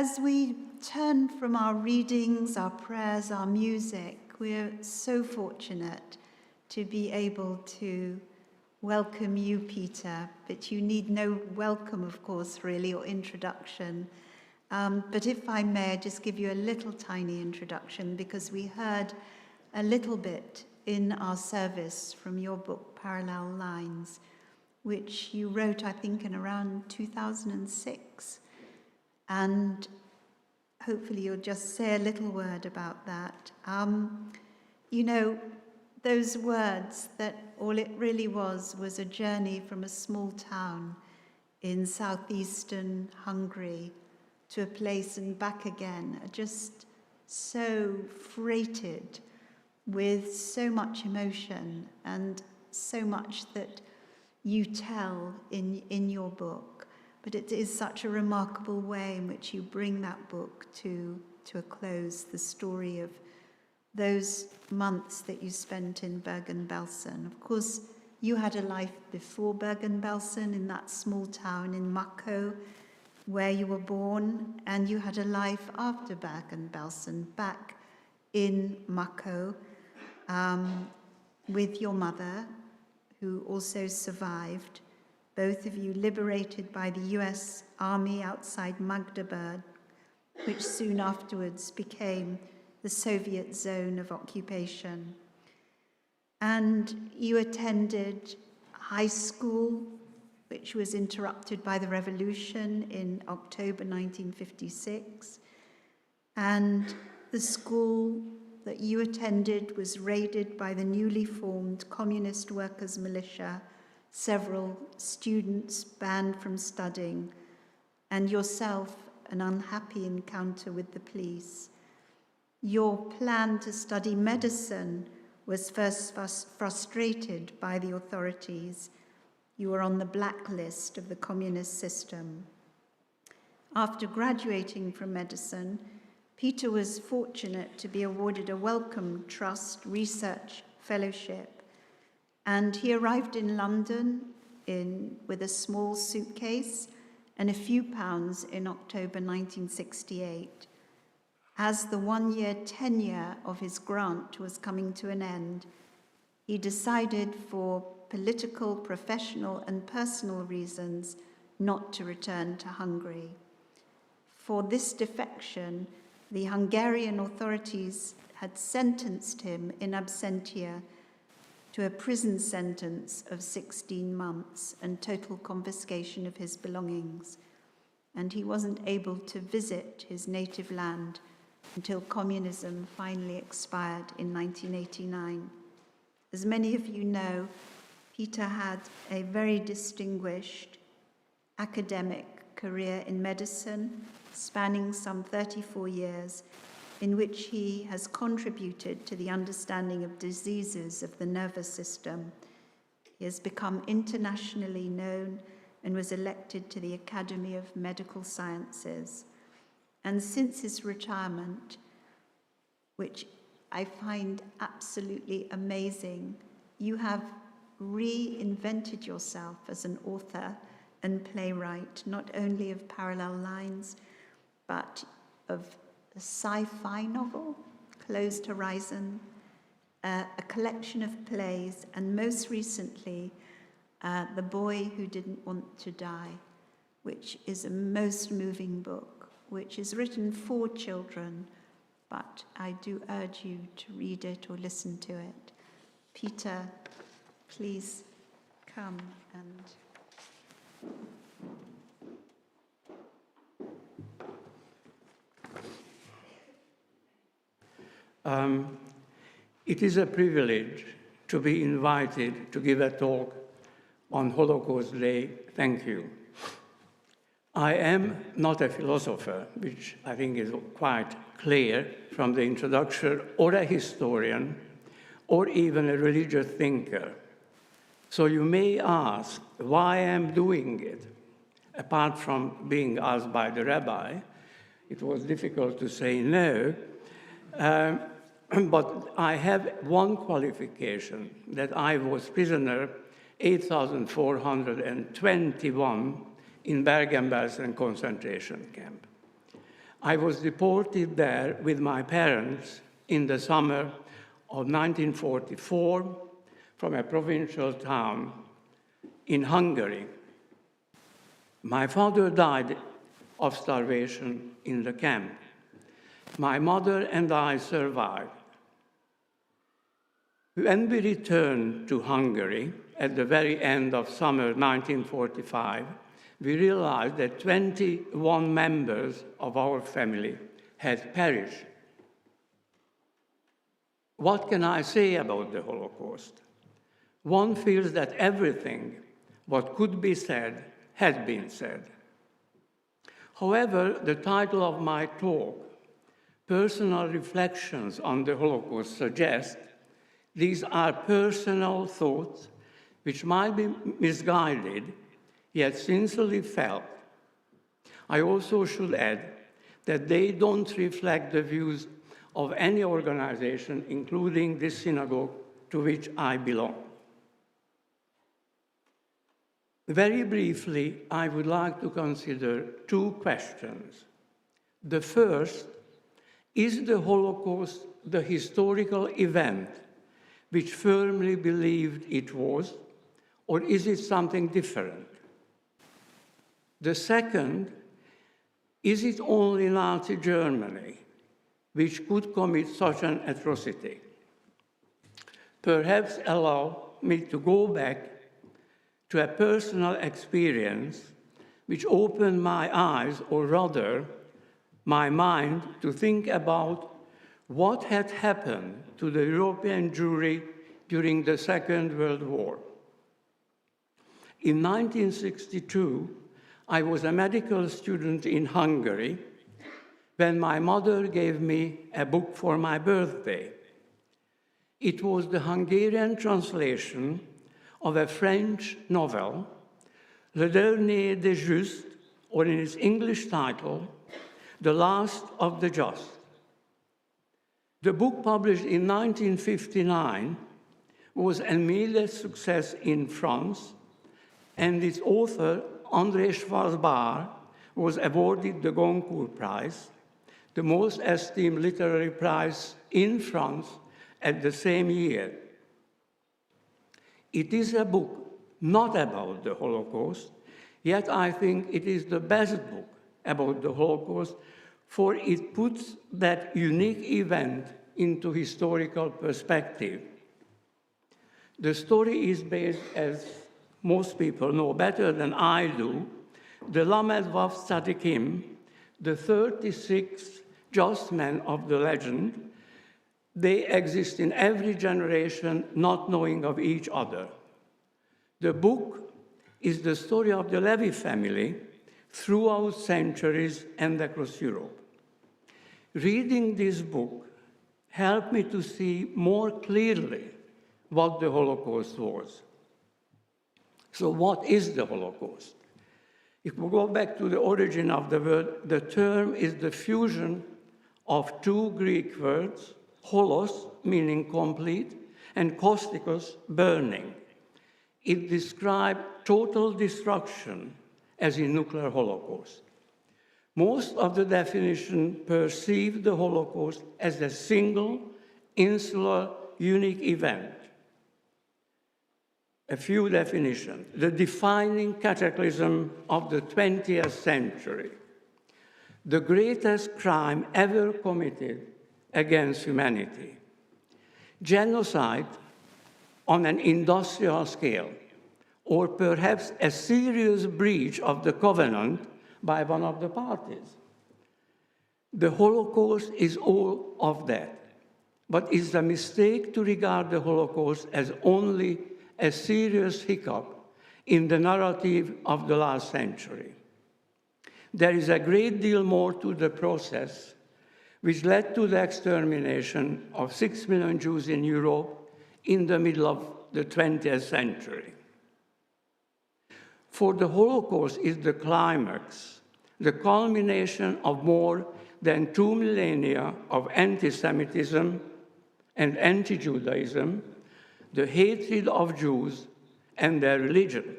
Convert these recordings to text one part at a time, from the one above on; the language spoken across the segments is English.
As we turn from our readings, our prayers, our music, we're so fortunate to be able to welcome you, Peter, but you need no welcome, of course, really, or introduction. But if I may, I just give you a little tiny introduction, because we heard a little bit in our service from your book, Parallel Lines, which you wrote, I think, in around 2006. And hopefully you'll just say a little word about that. You know, those words, that all it really was a journey from a small town in southeastern Hungary to a place and back again, are just so freighted with so much emotion and so much that you tell in your book. But it is such a remarkable way in which you bring that book to a close, the story of those months that you spent in Bergen-Belsen. Of course, you had a life before Bergen-Belsen in that small town in Mako, where you were born, and you had a life after Bergen-Belsen back in Mako with your mother, who also survived. Both of you liberated by the US Army outside Magdeburg, which soon afterwards became the Soviet zone of occupation. And you attended high school, which was interrupted by the revolution in October 1956. And the school that you attended was raided by the newly formed Communist Workers' Militia, several students banned from studying, and yourself an unhappy encounter with the police. Your plan to study medicine was first frustrated by the authorities. You were on the blacklist of the communist system. After graduating from medicine, Peter was fortunate to be awarded a Wellcome Trust Research Fellowship, and he arrived in London with a small suitcase and a few pounds in October 1968. As the one-year tenure of his grant was coming to an end, he decided, for political, professional, and personal reasons, not to return to Hungary. For this defection, the Hungarian authorities had sentenced him in absentia to a prison sentence of 16 months and total confiscation of his belongings. And he wasn't able to visit his native land until communism finally expired in 1989. As many of you know, Peter had a very distinguished academic career in medicine, spanning some 34 years, in which he has contributed to the understanding of diseases of the nervous system. He has become internationally known and was elected to the Academy of Medical Sciences. And since his retirement, which I find absolutely amazing, you have reinvented yourself as an author and playwright, not only of Parallel Lines, but of a sci-fi novel, Closed Horizon, a collection of plays, and most recently, The Boy Who Didn't Want to Die, which is a most moving book, which is written for children, but I do urge you to read it or listen to it. Peter, please come and... It is a privilege to be invited to give a talk on Holocaust Day. Thank you. I am not a philosopher, which I think is quite clear from the introduction, or a historian, or even a religious thinker. So you may ask why I'm doing it. Apart from being asked by the rabbi, it was difficult to say no. But I have one qualification, that I was prisoner 8,421 in Bergen-Belsen concentration camp. I was deported there with my parents in the summer of 1944 from a provincial town in Hungary. My father died of starvation in the camp. My mother and I survived. When we returned to Hungary at the very end of summer 1945, we realized that 21 members of our family had perished. What can I say about the Holocaust? One feels that everything what could be said had been said. However, the title of my talk, Personal Reflections on the Holocaust, suggests these are personal thoughts which might be misguided, yet sincerely felt. I also should add that they don't reflect the views of any organization, including this synagogue to which I belong. Very briefly, I would like to consider two questions. The first, is the Holocaust the historical event which firmly believed it was, or is it something different? The second, is it only Nazi Germany which could commit such an atrocity? Perhaps allow me to go back to a personal experience which opened my eyes, or rather, my mind, to think about what had happened to the European Jewry during the Second World War. In 1962, I was a medical student in Hungary when my mother gave me a book for my birthday. It was the Hungarian translation of a French novel, Le Dernier des Justes, or in its English title, The Last of the Just. The book, published in 1959, was an immediate success in France, and its author, André Schwarzbach, was awarded the Goncourt Prize, the most esteemed literary prize in France at the same year. It is a book not about the Holocaust, yet I think it is the best book about the Holocaust, for it puts that unique event into historical perspective. The story is based, as most people know better than I do, the Lamed Vav Tzadikim, the 36 just men of the legend. They exist in every generation, not knowing of each other. The book is the story of the Levi family throughout centuries and across Europe. Reading this book helped me to see more clearly what the Holocaust was. So what is the Holocaust? If we go back to the origin of the word, the term is the fusion of two Greek words, holos, meaning complete, and kostikos, burning. It described total destruction, as in nuclear holocaust. Most of the definition perceived the Holocaust as a single, insular, unique event. A few definitions. The defining cataclysm of the 20th century. The greatest crime ever committed against humanity. Genocide on an industrial scale, or perhaps a serious breach of the covenant by one of the parties. The Holocaust is all of that, but it's a mistake to regard the Holocaust as only a serious hiccup in the narrative of the last century. There is a great deal more to the process which led to the extermination of 6 million Jews in Europe in the middle of the 20th century. For the Holocaust is the climax, the culmination of more than 2 millennia of anti-Semitism and anti-Judaism, the hatred of Jews and their religion.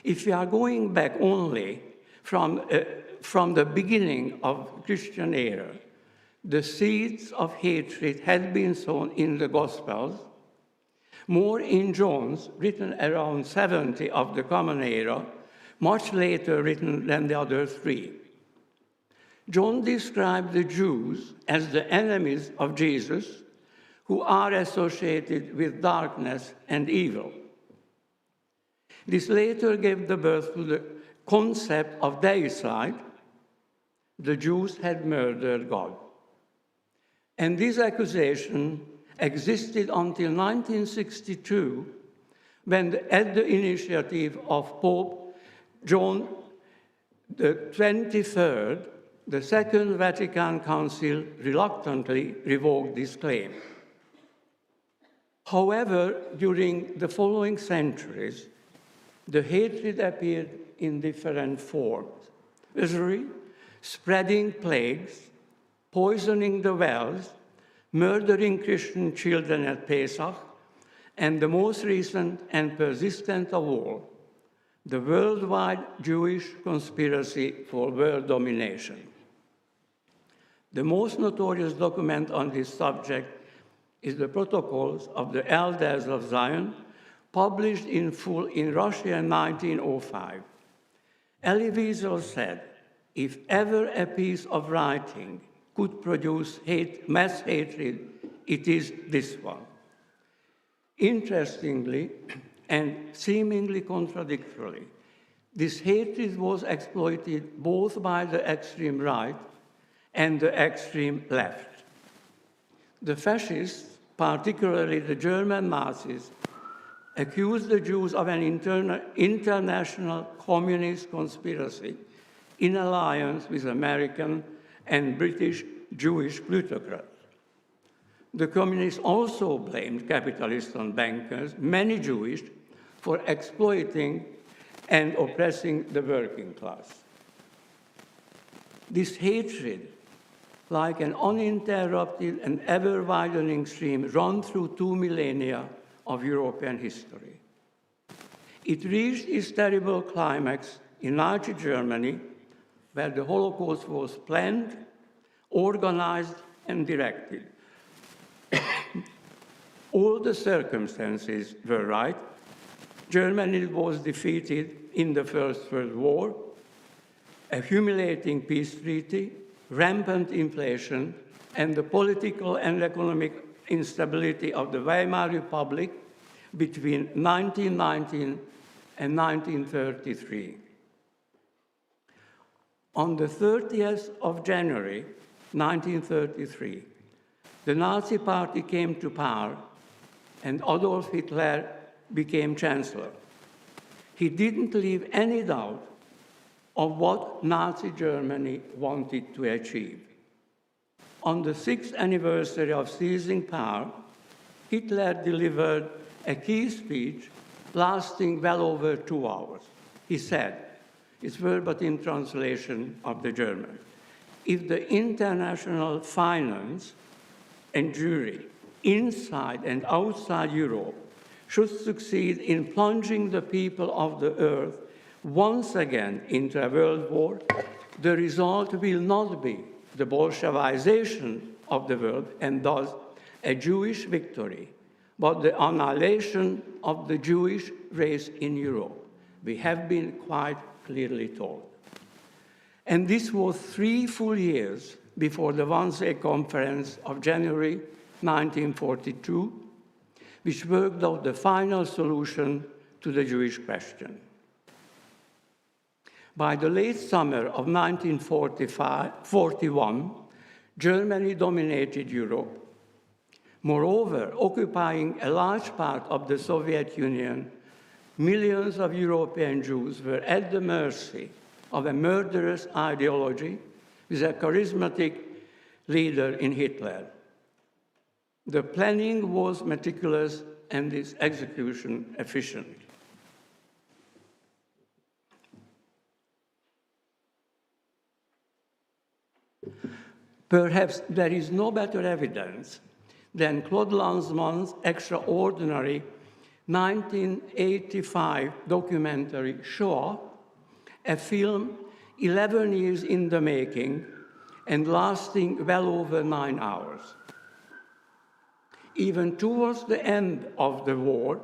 If we are going back only from from the beginning of Christian era, the seeds of hatred had been sown in the Gospels, more in John's, written around 70 of the Common Era, much later written than the other three. John described the Jews as the enemies of Jesus, who are associated with darkness and evil. This later gave the birth to the concept of deicide. The Jews had murdered God. And this accusation existed until 1962, when, at the initiative of Pope John the 23rd, the Second Vatican Council reluctantly revoked this claim. However, during the following centuries, the hatred appeared in different forms: usury, spreading plagues, poisoning the wells, murdering Christian children at Pesach, and the most recent and persistent of all, the worldwide Jewish conspiracy for world domination. The most notorious document on this subject is the Protocols of the Elders of Zion, published in full in Russia in 1905. Elie Wiesel said, "If ever a piece of writing could produce mass hatred, it is this one." Interestingly, and seemingly contradictorily, this hatred was exploited both by the extreme right and the extreme left. The fascists, particularly the German Nazis, accused the Jews of an international communist conspiracy in alliance with American and British Jewish plutocrats. The communists also blamed capitalists and bankers, many Jewish, for exploiting and oppressing the working class. This hatred, like an uninterrupted and ever-widening stream, ran through 2 millennia of European history. It reached its terrible climax in Nazi Germany, where the Holocaust was planned, organized, and directed. All the circumstances were right. Germany was defeated in the First World War, a humiliating peace treaty, rampant inflation, and the political and economic instability of the Weimar Republic between 1919 and 1933. On the 30th of January, 1933, the Nazi Party came to power and Adolf Hitler became chancellor. He didn't leave any doubt of what Nazi Germany wanted to achieve. On the 6th anniversary of seizing power, Hitler delivered a key speech lasting well over 2 hours. He said, it's verbatim translation of the German, "If the international finance and jury inside and outside Europe should succeed in plunging the people of the earth once again into a world war, the result will not be the Bolshevization of the world and thus a Jewish victory, but the annihilation of the Jewish race in Europe. We have been quite clearly told." And this was 3 full years before the Wannsee Conference of January 1942, which worked out the final solution to the Jewish question. By the late summer of 1941, Germany dominated Europe. Moreover, occupying a large part of the Soviet Union, millions of European Jews were at the mercy of a murderous ideology with a charismatic leader in Hitler. The planning was meticulous and its execution efficient. Perhaps there is no better evidence than Claude Lanzmann's extraordinary 1985 documentary Shoah, a film 11 years in the making and lasting well over 9 hours. Even towards the end of the war,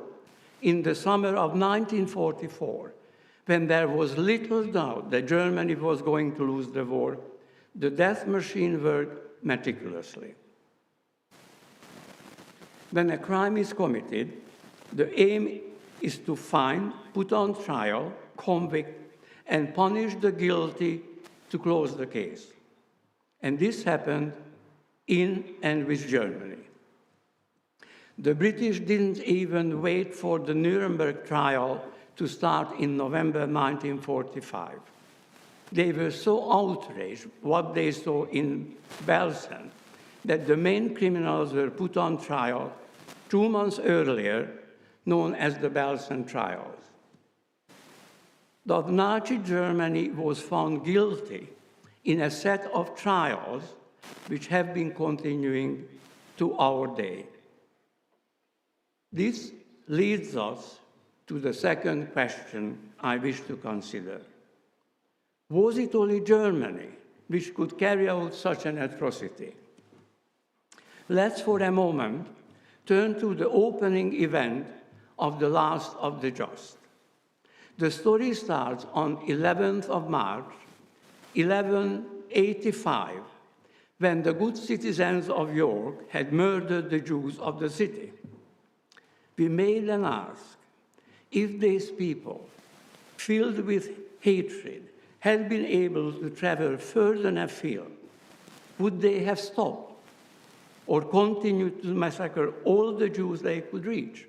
in the summer of 1944, when there was little doubt that Germany was going to lose the war, the death machine worked meticulously. When a crime is committed, the aim is to find, put on trial, convict, and punish the guilty to close the case. And this happened in and with Germany. The British didn't even wait for the Nuremberg trial to start in November 1945. They were so outraged what they saw in Belsen that the main criminals were put on trial 2 months earlier, known as the Belsen trials. That Nazi Germany was found guilty in a set of trials which have been continuing to our day. This leads us to the second question I wish to consider. Was it only Germany which could carry out such an atrocity? Let's for a moment turn to the opening event of the Last of the Just. The story starts on 11th of March, 1185, when the good citizens of York had murdered the Jews of the city. We may then ask, if these people, filled with hatred, had been able to travel further afield, would they have stopped or continued to massacre all the Jews they could reach?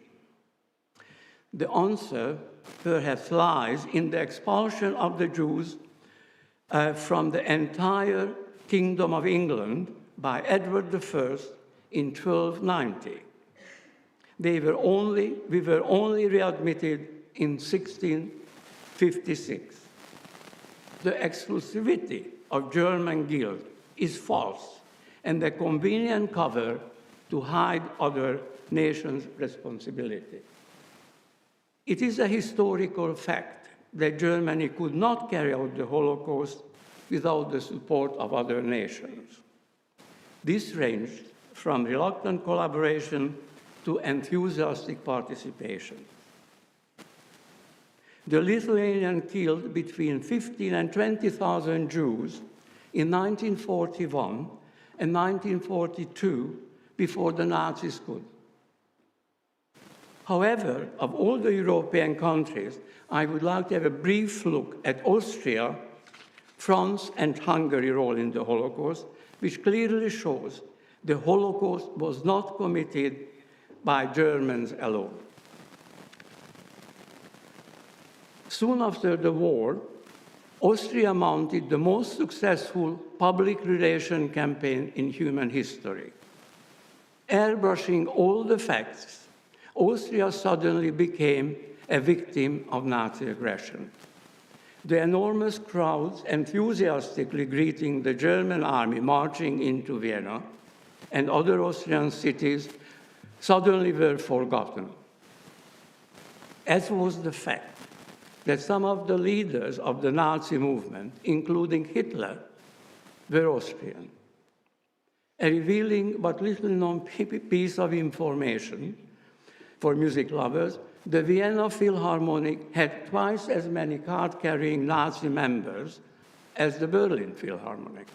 The answer perhaps lies in the expulsion of the Jews from the entire Kingdom of England by Edward I in 1290. We were only readmitted in 1656. The exclusivity of German guilt is false and a convenient cover to hide other nations' responsibility. It is a historical fact that Germany could not carry out the Holocaust without the support of other nations. This ranged from reluctant collaboration to enthusiastic participation. The Lithuanians killed between 15,000 and 20,000 Jews in 1941 and 1942 before the Nazis could. However, of all the European countries, I would like to have a brief look at Austria, France, and Hungary's role in the Holocaust, which clearly shows the Holocaust was not committed by Germans alone. Soon after the war, Austria mounted the most successful public relations campaign in human history. Airbrushing all the facts, Austria suddenly became a victim of Nazi aggression. The enormous crowds enthusiastically greeting the German army marching into Vienna and other Austrian cities suddenly were forgotten, as was the fact that some of the leaders of the Nazi movement, including Hitler, were Austrian. A revealing but little-known piece of information for music lovers, the Vienna Philharmonic had twice as many card-carrying Nazi members as the Berlin Philharmonic.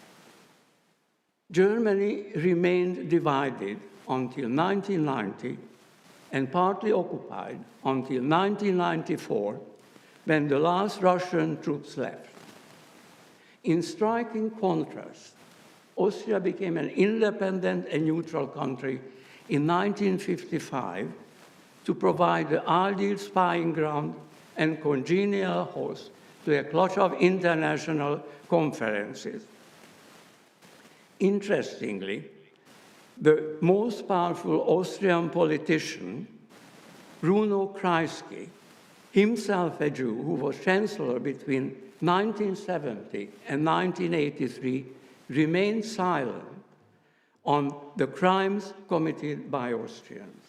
Germany remained divided until 1990 and partly occupied until 1994, when the last Russian troops left. In striking contrast, Austria became an independent and neutral country in 1955 to provide the ideal spying ground and congenial host to a clutch of international conferences. Interestingly, the most powerful Austrian politician, Bruno Kreisky, himself a Jew who was chancellor between 1970 and 1983, remained silent on the crimes committed by Austrians.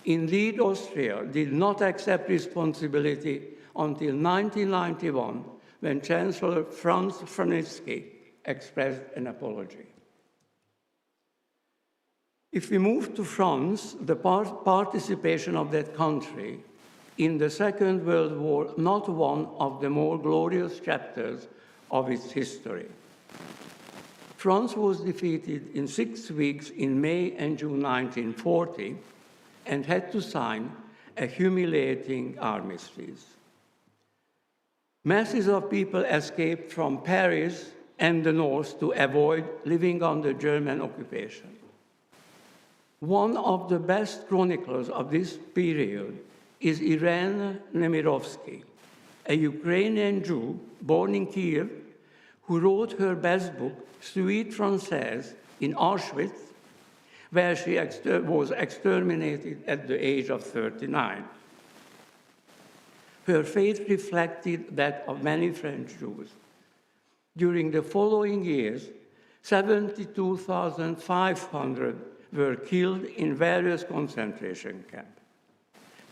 Indeed, Austria did not accept responsibility until 1991, when Chancellor Franz Vranitzky expressed an apology. If we move to France, the participation of that country in the Second World War, not one of the more glorious chapters of its history. France was defeated in 6 weeks in May and June 1940 and had to sign a humiliating armistice. Masses of people escaped from Paris and the north to avoid living under German occupation. One of the best chroniclers of this period is Irene Nemirovsky, a Ukrainian Jew born in Kiev who wrote her best book, Suite Française, in Auschwitz, where she was exterminated at the age of 39. Her fate reflected that of many French Jews. During the following years, 72,500 were killed in various concentration camps.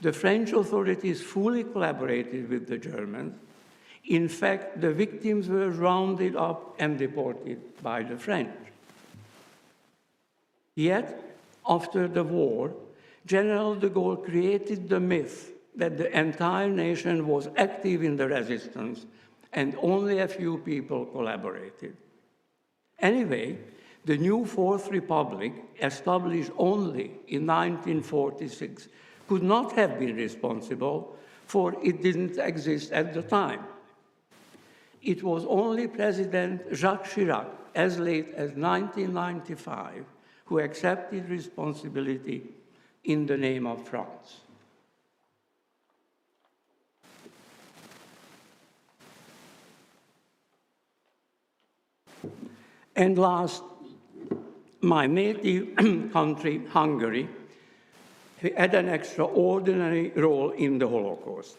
The French authorities fully collaborated with the Germans. In fact, the victims were rounded up and deported by the French. Yet, after the war, General de Gaulle created the myth that the entire nation was active in the resistance and only a few people collaborated. Anyway, the new Fourth Republic, established only in 1946, could not have been responsible, for it didn't exist at the time. It was only President Jacques Chirac, as late as 1995, who accepted responsibility in the name of France. And last, my native country, Hungary, had an extraordinary role in the Holocaust.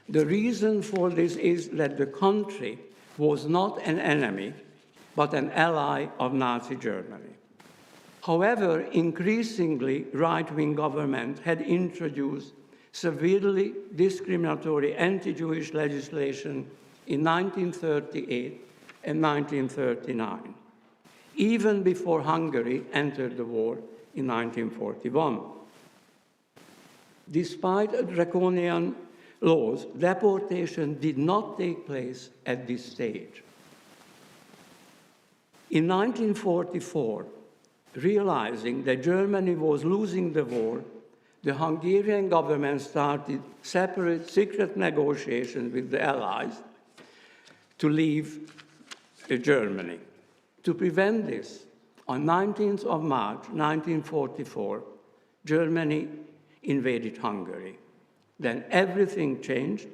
The reason for this is that the country was not an enemy, but an ally of Nazi Germany. However, increasingly, right-wing government had introduced severely discriminatory anti-Jewish legislation in 1938 and 1939, even before Hungary entered the war in 1941. Despite draconian laws, deportation did not take place at this stage. In 1944, realizing that Germany was losing the war, the Hungarian government started separate secret negotiations with the Allies to leave Germany. To prevent this, on 19th of March 1944, Germany invaded Hungary. Then everything changed.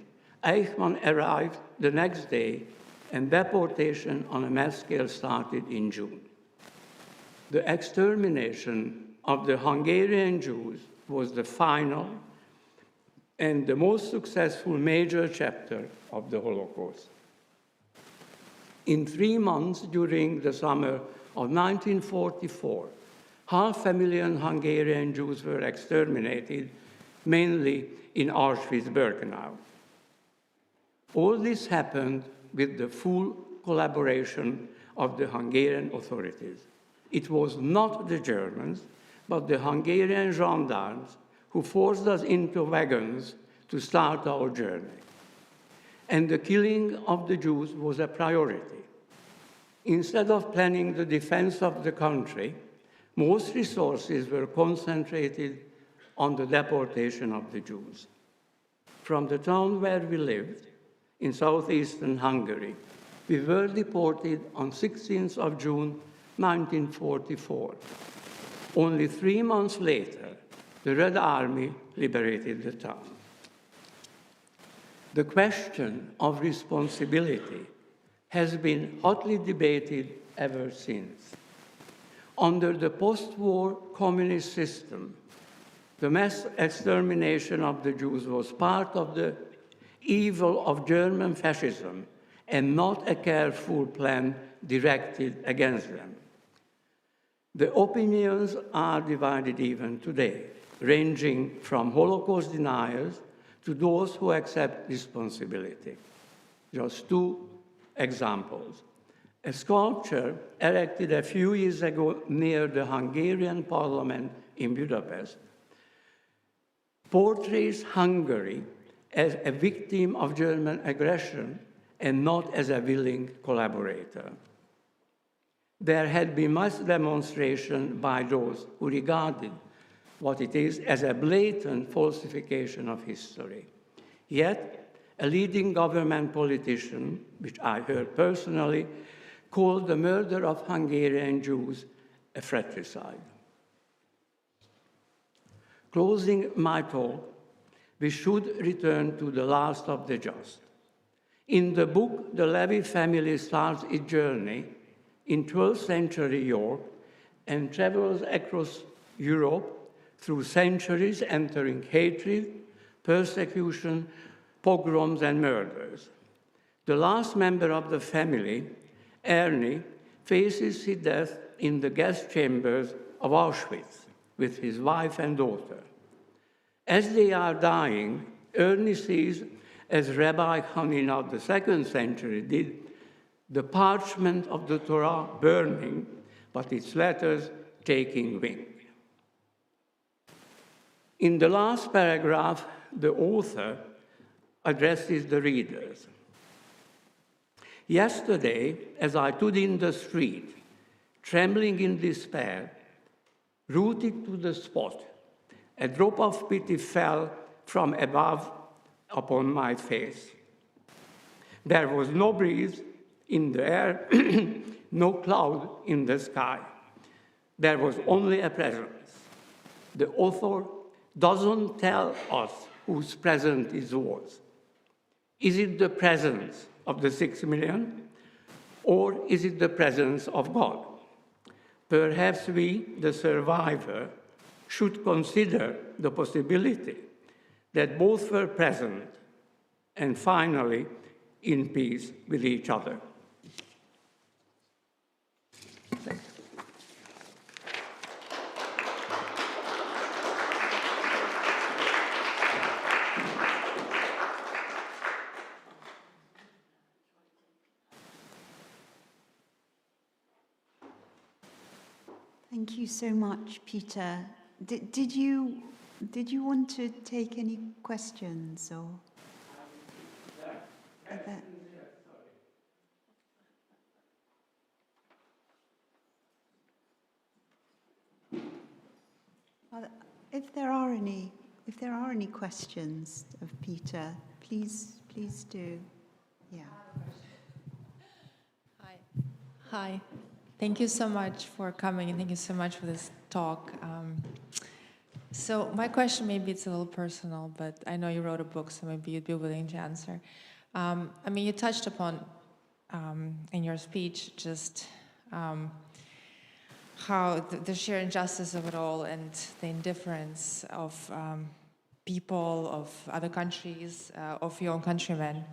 Eichmann arrived the next day, and deportation on a mass scale started in June. The extermination of the Hungarian Jews was the final and the most successful major chapter of the Holocaust. In 3 months during the summer of 1944, 500,000 Hungarian Jews were exterminated, mainly in Auschwitz-Birkenau. All this happened with the full collaboration of the Hungarian authorities. It was not the Germans, but the Hungarian gendarmes who forced us into wagons to start our journey. And the killing of the Jews was a priority. Instead of planning the defense of the country, most resources were concentrated on the deportation of the Jews. From the town where we lived, in southeastern Hungary, we were deported on 16th of June 1944. Only 3 months later, the Red Army liberated the town. The question of responsibility has been hotly debated ever since. Under the post-war communist system, the mass extermination of the Jews was part of the evil of German fascism and not a careful plan directed against them. The opinions are divided even today, ranging from Holocaust deniers to those who accept responsibility. Just two examples. A sculpture erected a few years ago near the Hungarian parliament in Budapest portrays Hungary as a victim of German aggression and not as a willing collaborator. There had been mass demonstration by those who regarded what it is as a blatant falsification of history. Yet, a leading government politician, which I heard personally, called the murder of Hungarian Jews a fratricide. Closing my talk, we should return to the last of the just. In the book, the Levy family starts its journey in 12th century York and travels across Europe through centuries, entering hatred, persecution, pogroms, and murders. The last member of the family, Ernie, faces his death in the gas chambers of Auschwitz with his wife and daughter. As they are dying, Ernie sees, as Rabbi Hanina of the 2nd century did, the parchment of the Torah burning, but its letters taking wing. In the last paragraph, the author addresses the readers. Yesterday, as I stood in the street, trembling in despair, rooted to the spot, a drop of pity fell from above upon my face. There was no breeze in the air, no cloud in the sky. There was only a presence. The author doesn't tell us whose presence it was. Is it the presence of the 6 million, or is it the presence of God? Perhaps we, the survivor, should consider the possibility that both were present and finally in peace with each other. Thank you. Thank you so much, Peter. Did you want to take any questions or? If there are any questions of Peter, please do. Yeah. Hi. Thank you so much for coming, and thank you so much for this talk. So my question, maybe it's a little personal, but I know you wrote a book, so maybe you'd be willing to answer. I mean, you touched upon in your speech just how the sheer injustice of it all and the indifference of people, of other countries, of your own countrymen.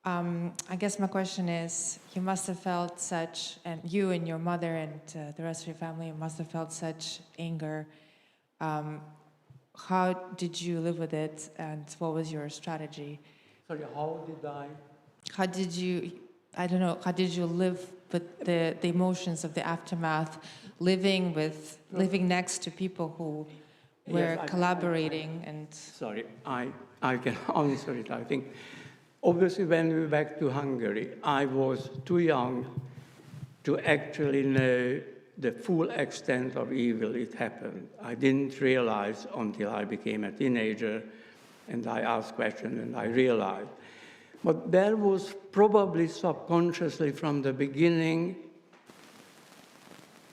I guess my question is, you must have felt such, and you and your mother and the rest of your family must have felt such anger. How did you live with it, and what was your strategy? Sorry, how did I? How did you, I don't know, how did you live with the emotions of the aftermath, living next to people who were collaborating and... Sorry, I can answer it, I think. Obviously, when we went back to Hungary, I was too young to actually know the full extent of evil it happened. I didn't realize until I became a teenager and I asked questions and I realized. But there was probably subconsciously from the beginning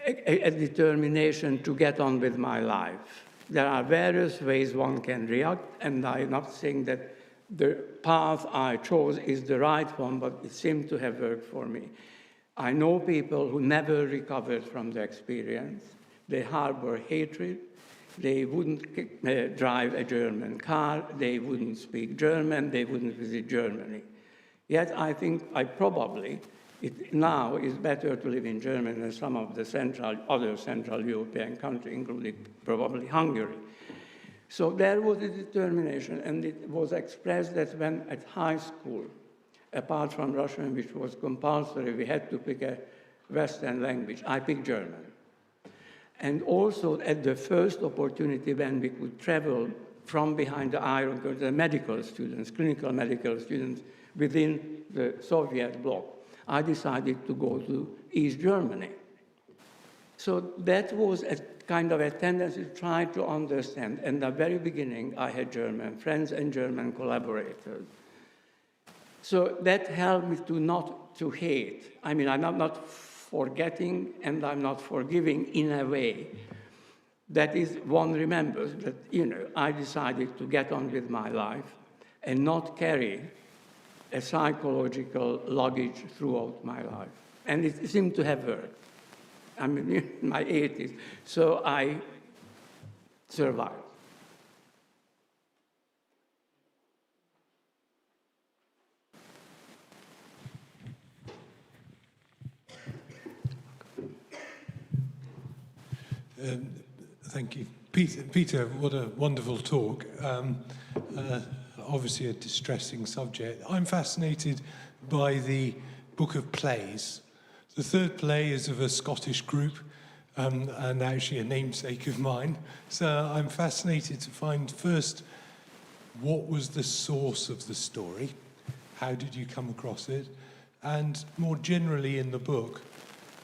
a determination to get on with my life. There are various ways one can react, and I'm not saying that the path I chose is the right one, but it seemed to have worked for me. I know people who never recovered from the experience. They harbor hatred. They wouldn't drive a German car. They wouldn't speak German. They wouldn't visit Germany. Yet I think it now is better to live in Germany than some of the other Central European countries, including probably Hungary. So there was a determination, and it was expressed that when at high school apart from Russian, which was compulsory, we had to pick a Western language. I picked German. And also at the first opportunity when we could travel from behind the Iron Curtain, the medical students, clinical medical students within the Soviet bloc, I decided to go to East Germany. So that was a kind of a tendency to try to understand. And at the very beginning, I had German friends and German collaborators. So that helped me to not to hate. I mean, I'm not forgetting and I'm not forgiving in a way. That is, one remembers that, I decided to get on with my life and not carry a psychological luggage throughout my life. And it seemed to have worked. I mean, in my 80s. So I survived. Thank you. Peter, what a wonderful talk. Obviously a distressing subject. I'm fascinated by the book of plays. The third play is of a Scottish group, and actually a namesake of mine. So I'm fascinated to find first, what was the source of the story? How did you come across it? And more generally in the book,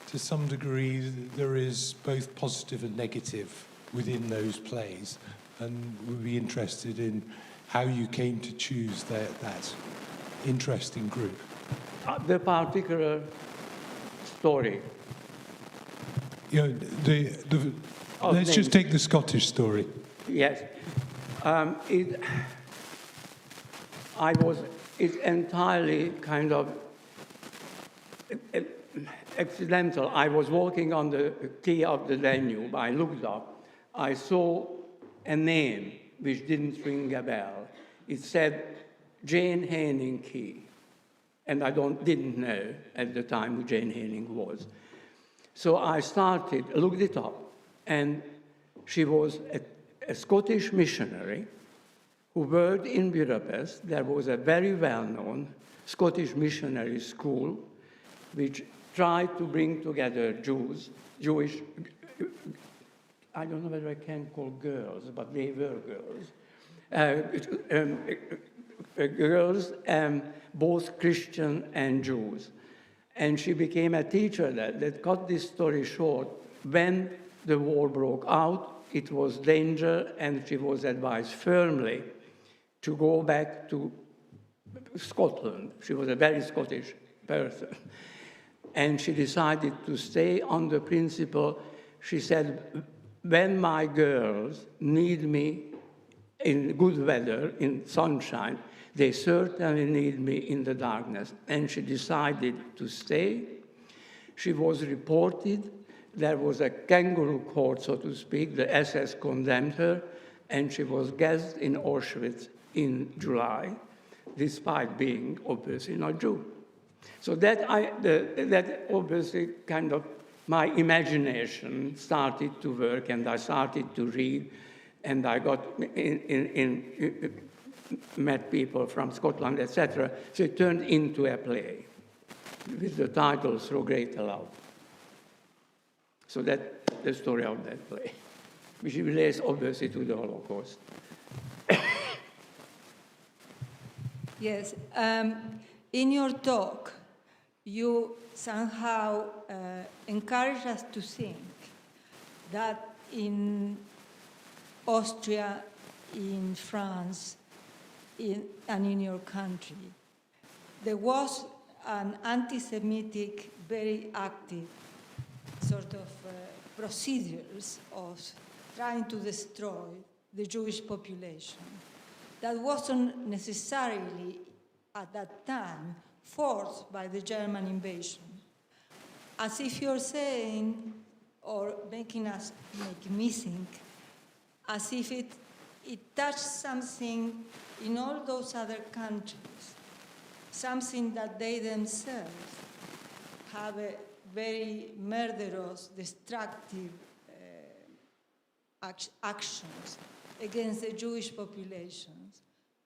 to some degree, there is both positive and negative within those plays, and we'd be interested in how you came to choose that interesting group. The particular story. Let's just take the Scottish story. Yes. It's entirely kind of accidental. I was walking on the quay of the Danube. I looked up. I saw a name which didn't ring a bell. It said Jane Haining Quay. And I didn't know at the time who Jane Haining was. So I looked it up, and she was a Scottish missionary who worked in Budapest. There was a very well-known Scottish missionary school which tried to bring together Jewish, I don't know whether I can call girls, but they were girls, both Christian and Jews. And she became a teacher there. That cut this story short, when the war broke out, it was danger, and she was advised firmly to go back to Scotland. She was a very Scottish person. And she decided to stay on the principle, she said, when my girls need me in good weather, in sunshine, they certainly need me in the darkness. And she decided to stay. She was reported. There was a kangaroo court, so to speak. The SS condemned her, and she was gassed in Auschwitz in July, despite being obviously not Jew. So that obviously kind of, my imagination started to work, and I started to read, and I got met people from Scotland, etc. So it turned into a play with the title Through Greater Love. So that's the story of that play, which relates obviously to the Holocaust. Yes. In your talk, you somehow encourage us to think that in Austria, in France, and in your country, there was an anti-Semitic, very active sort of procedures of trying to destroy the Jewish population that wasn't necessarily at that time forced by the German invasion. As if you're saying, or making me think, as if it touched something in all those other countries, something that they themselves have a very murderous, destructive actions against the Jewish populations,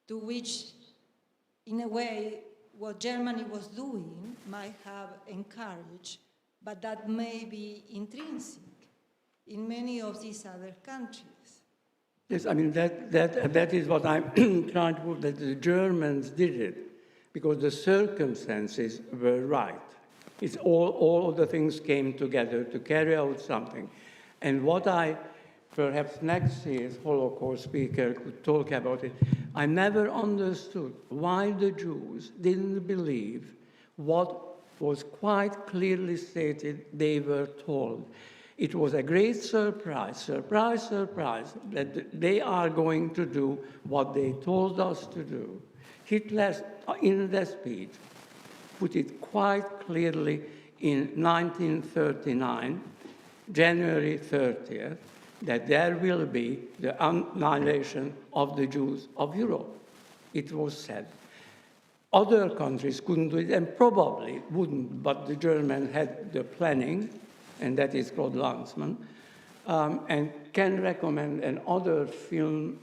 to which, in a way, what Germany was doing might have encouraged, but that may be intrinsic in many of these other countries. Yes, I mean, that is what I'm trying to prove, that the Germans did it because the circumstances were right. It's all of the things came together to carry out something. And what perhaps next year's Holocaust speaker could talk about it, I never understood why the Jews didn't believe what was quite clearly stated they were told. It was a great surprise, surprise, that they are going to do what they told us to do. Hitler, in the speech, put it quite clearly in 1939, January 30th, that there will be the annihilation of the Jews of Europe. It was said. Other countries couldn't do it and probably wouldn't, but the Germans had the planning, and that is called Landsman, and can recommend another film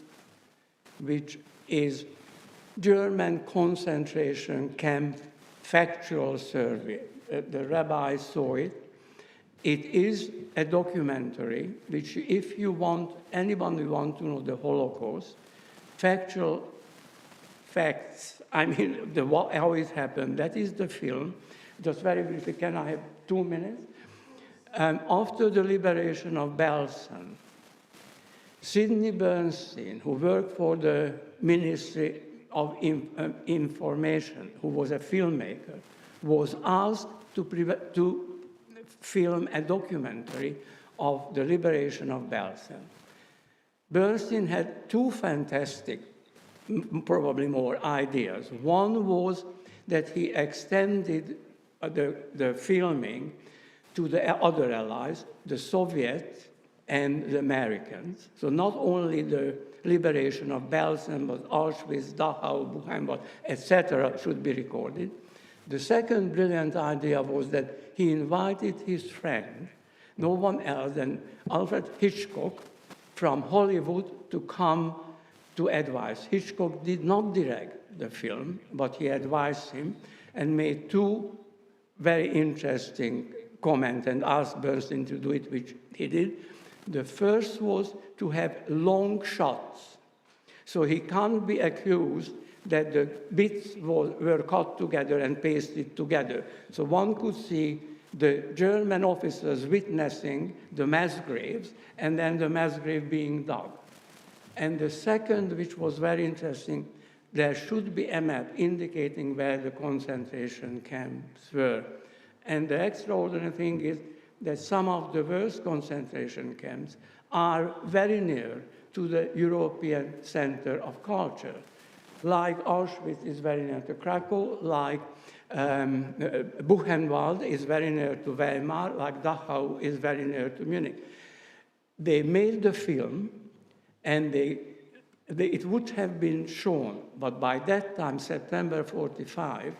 which is German concentration camp factual survey. The rabbis saw it. It is a documentary which, if you want, anyone who wants to know the Holocaust, factual facts, I mean, how it happened, that is the film. Just very briefly, can I have 2 minutes? After the liberation of Belsen, Sidney Bernstein, who worked for the Ministry of Information, who was a filmmaker, was asked to film a documentary of the liberation of Belsen. Bernstein had two fantastic, probably more, ideas. One was that he extended the filming to the other allies, the Soviets and the Americans. So not only the liberation of Belsen, but Auschwitz, Dachau, Buchenwald, etc. should be recorded. The second brilliant idea was that he invited his friend, no one else than Alfred Hitchcock, from Hollywood to come to advise. Hitchcock did not direct the film, but he advised him and made two very interesting comments and asked Bernstein to do it, which he did. The first was to have long shots. So he can't be accused that the bits were cut together and pasted together. So one could see the German officers witnessing the mass graves and then the mass grave being dug. And the second, which was very interesting, there should be a map indicating where the concentration camps were. And the extraordinary thing is that some of the worst concentration camps are very near to the European center of culture. Like Auschwitz is very near to Krakow, like Buchenwald is very near to Weimar, like Dachau is very near to Munich. They made the film, and it would have been shown, but by that time, September 45,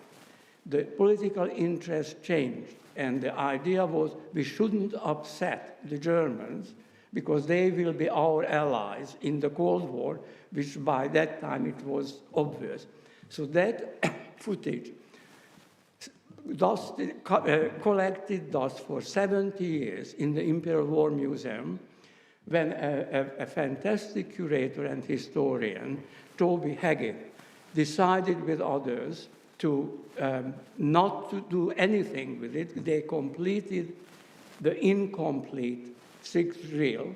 the political interest changed, and the idea was we shouldn't upset the Germans because they will be our allies in the Cold War, which by that time it was obvious. So that footage collected dust for 70 years in the Imperial War Museum, when a fantastic curator and historian, Toby Haggett, decided with others to not to do anything with it. They completed the incomplete sixth reel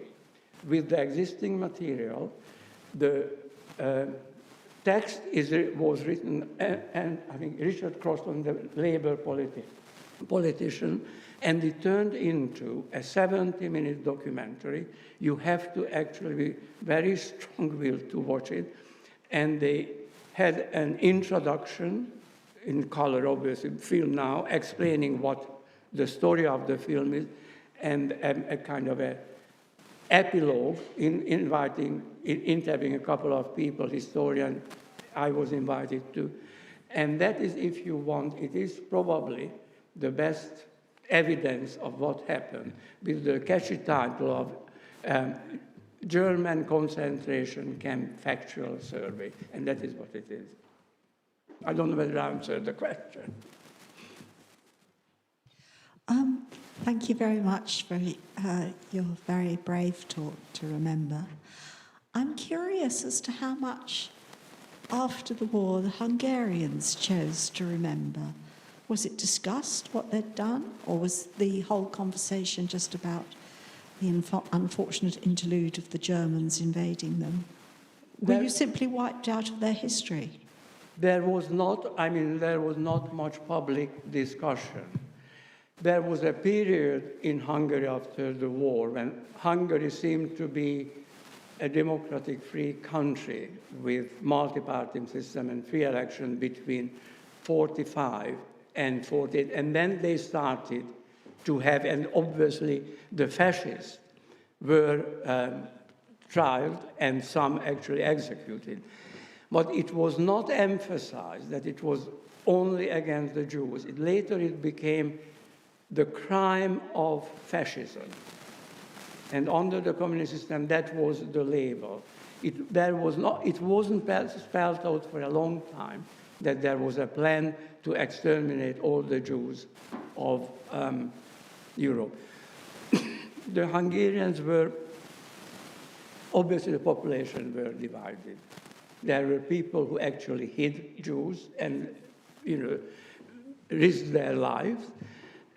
with the existing material. The text was written, and I think Richard Crosland, the Labour politician, and it turned into a 70-minute documentary. You have to actually be very strong-willed to watch it. And they had an introduction in color, obviously, film now, explaining what the story of the film is, and a kind of an epilogue, interviewing a couple of people, historian, I was invited to. And that is, if you want, it is probably the best evidence of what happened, with the catchy title of German Concentration Camp Factual Survey, and that is what it is. I don't know whether I answered the question. Thank you very much for your very brave talk to remember. I'm curious as to how much after the war the Hungarians chose to remember. Was it discussed what they'd done, or was the whole conversation just about the unfortunate interlude of the Germans invading them? Were you simply wiped out of their history? There was not much public discussion. There was a period in Hungary after the war when Hungary seemed to be a democratic free country with multi-party system and free election between 45 and 48. And then they started to have, and obviously the fascists were tried and some actually executed. But it was not emphasized that it was only against the Jews. Later it became the crime of fascism. And under the communist system, that was the label. It wasn't spelled out for a long time that there was a plan to exterminate all the Jews of Europe. The Hungarians were, obviously the population were divided. There were people who actually hid Jews and, risked their lives.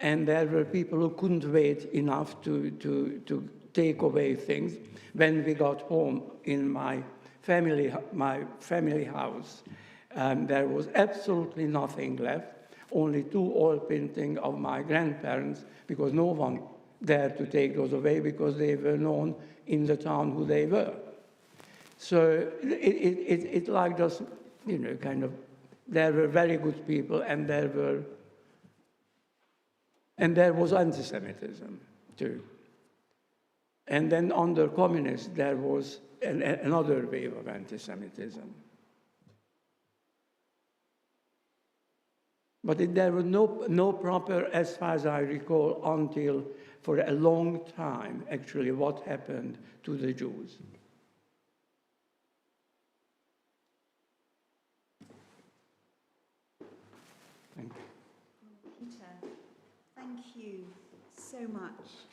And there were people who couldn't wait enough to take away things. When we got home in my family house, there was absolutely nothing left, only 2 oil paintings of my grandparents, because no one dared to take those away because they were known in the town who they were. So it like just, there were very good people, and there was anti-Semitism too. And then under communists, there was another wave of anti-Semitism. But there was no proper, as far as I recall, until for a long time, actually, what happened to the Jews. Thank you. Peter, thank you so much.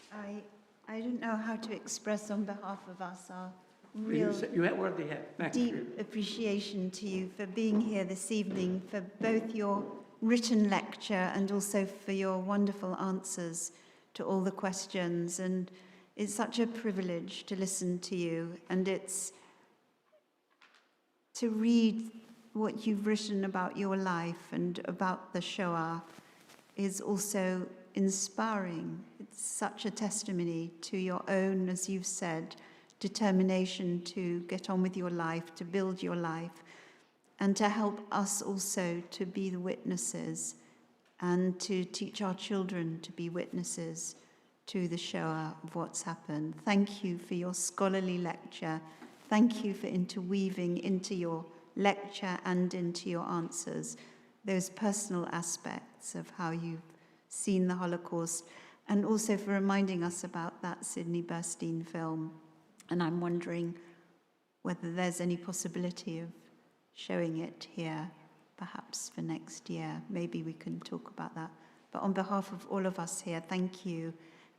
I don't know how to express on behalf of us our real You already have. Thank deep you. appreciation to you for being here this evening, for both your written lecture and also for your wonderful answers to all the questions. And it's such a privilege to listen to you, and it's to read what you've written about your life and about the Shoah is also inspiring. It's such a testimony to your own, as you've said, determination to get on with your life, to build your life, and to help us also to be the witnesses and to teach our children to be witnesses to the Shoah of what's happened. Thank you for your scholarly lecture. Thank you for interweaving into your lecture and into your answers those personal aspects of how you've seen the Holocaust, and also for reminding us about that Sidney Burstein film. And I'm wondering whether there's any possibility of showing it here, perhaps for next year. Maybe we can talk about that. But on behalf of all of us here, thank you.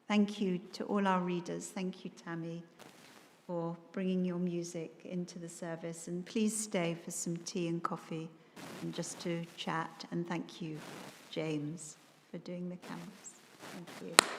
Thank you to all our readers. Thank you, Tammy, for bringing your music into the service. And please stay for some tea and coffee and just to chat. And thank you, James, for doing the cameras. Thank you.